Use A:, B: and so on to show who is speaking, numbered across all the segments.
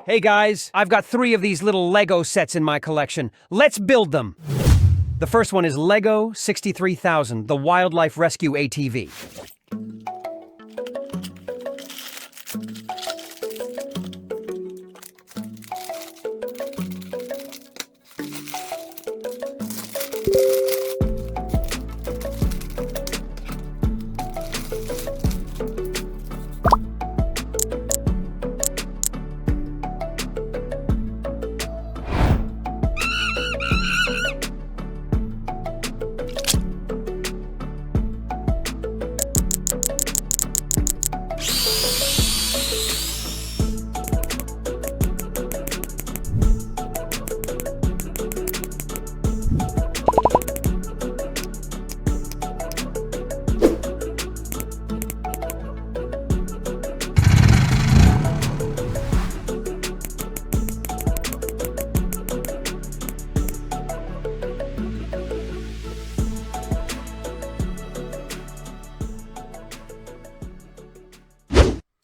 A: Hey guys, I've got 3 of these little Lego sets in my collection. Let's build them! The first one is Lego 63,000, the Wildlife Rescue ATV.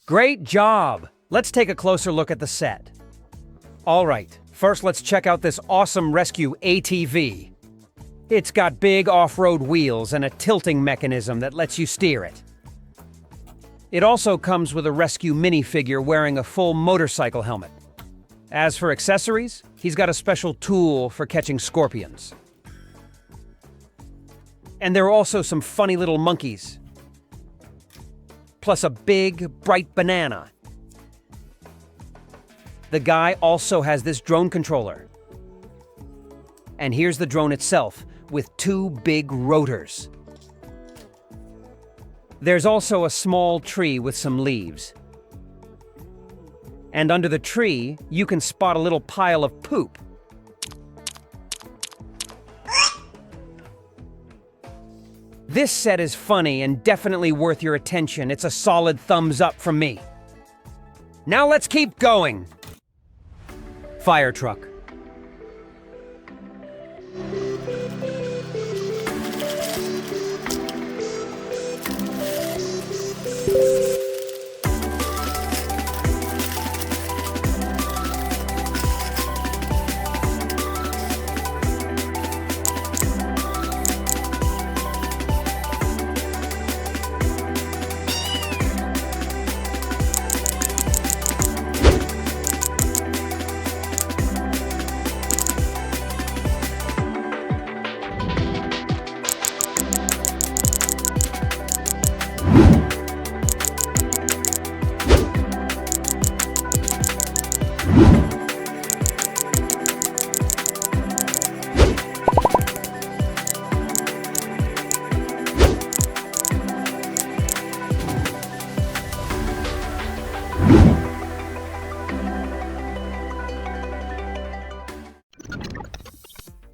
A: Great job! Let's take a closer look at the set. All right, first let's check out this awesome rescue ATV. It's got big off-road wheels and a tilting mechanism that lets you steer it. It also comes with a rescue minifigure wearing a full motorcycle helmet. As for accessories, he's got a special tool for catching scorpions. And there are also some funny little monkeys. Plus a big, bright banana. The guy also has this drone controller. And here's the drone itself, with 2 big rotors. There's also a small tree with some leaves. And under the tree, you can spot a little pile of poop. This set is funny and definitely worth your attention. It's a solid thumbs up from me. Now let's keep going. Fire truck.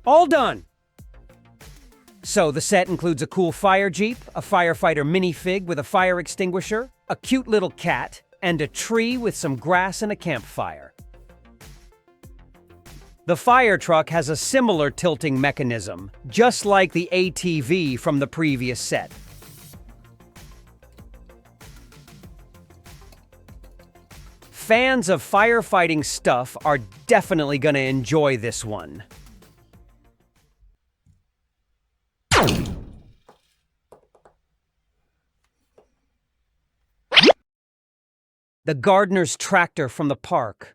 A: All done! So the set includes a cool fire jeep, a firefighter minifig with a fire extinguisher, a cute little cat, and a tree with some grass and a campfire. The fire truck has a similar tilting mechanism, just like the ATV from the previous set. Fans of firefighting stuff are definitely gonna enjoy this one. The gardener's tractor from the park.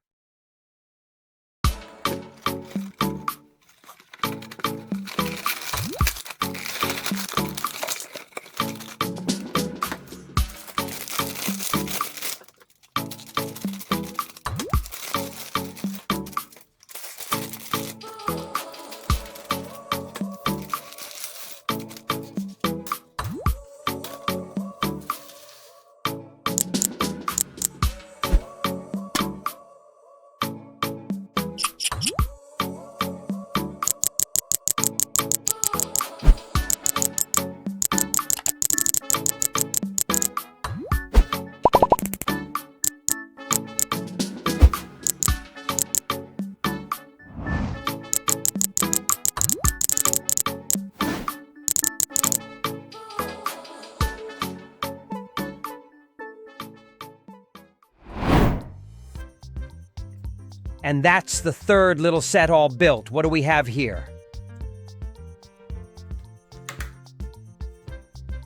A: And that's the third little set all built. What do we have here?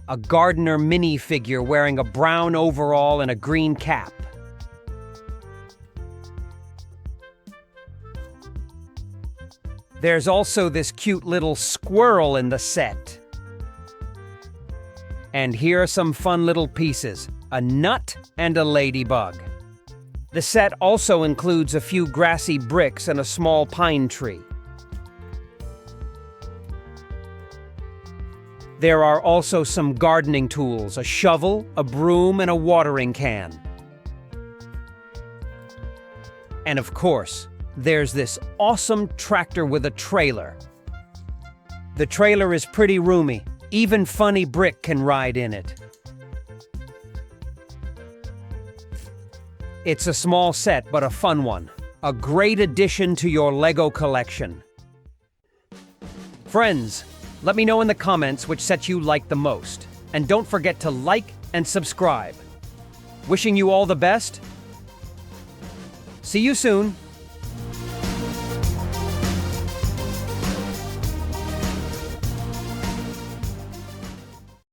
A: A gardener minifigure wearing a brown overall and a green cap. There's also this cute little squirrel in the set. And here are some fun little pieces, a nut and a ladybug. The set also includes a few grassy bricks and a small pine tree. There are also some gardening tools, a shovel, a broom, and a watering can. And of course, there's this awesome tractor with a trailer. The trailer is pretty roomy. Even Funny Brick can ride in it. It's a small set, but a fun one. A great addition to your Lego collection. Friends, let me know in the comments which set you like the most. And don't forget to like and subscribe. Wishing you all the best. See you soon.